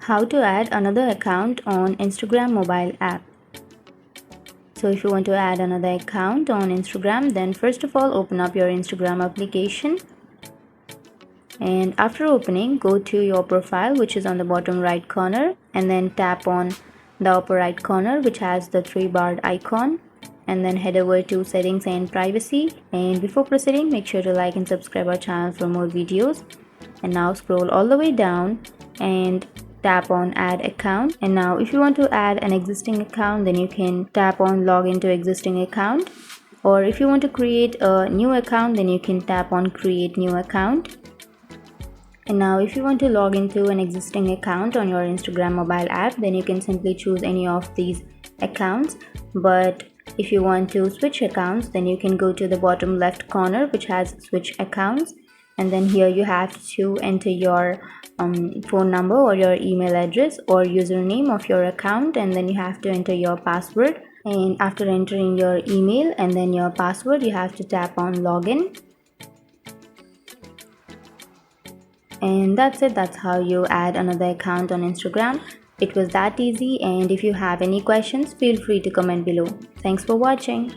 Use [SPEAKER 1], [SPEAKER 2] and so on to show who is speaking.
[SPEAKER 1] How to add another account on Instagram mobile app. So if you want to add another account on Instagram, then first of all open up your Instagram application, and after opening, go to your profile, which is on the bottom right corner, and then tap on the upper right corner which has the three barred icon, and then head over to settings and privacy. And before proceeding, make sure to like and subscribe our channel for more videos. And now scroll all the way down and tap on add account. And now if you want to add an existing account, then you can tap on log into existing account, or if you want to create a new account, then you can tap on create new account. And now if you want to log into an existing account on your Instagram mobile app, then you can simply choose any of these accounts. But if you want to switch accounts, then you can go to the bottom left corner which has switch accounts, and then here you have to enter your phone number or your email address or username of your account, and then you have to enter your password. And after entering your email and then your password, you have to tap on login. And that's it. That's how you add another account on Instagram. It was that easy, and if you have any questions, feel free to comment below. Thanks for watching.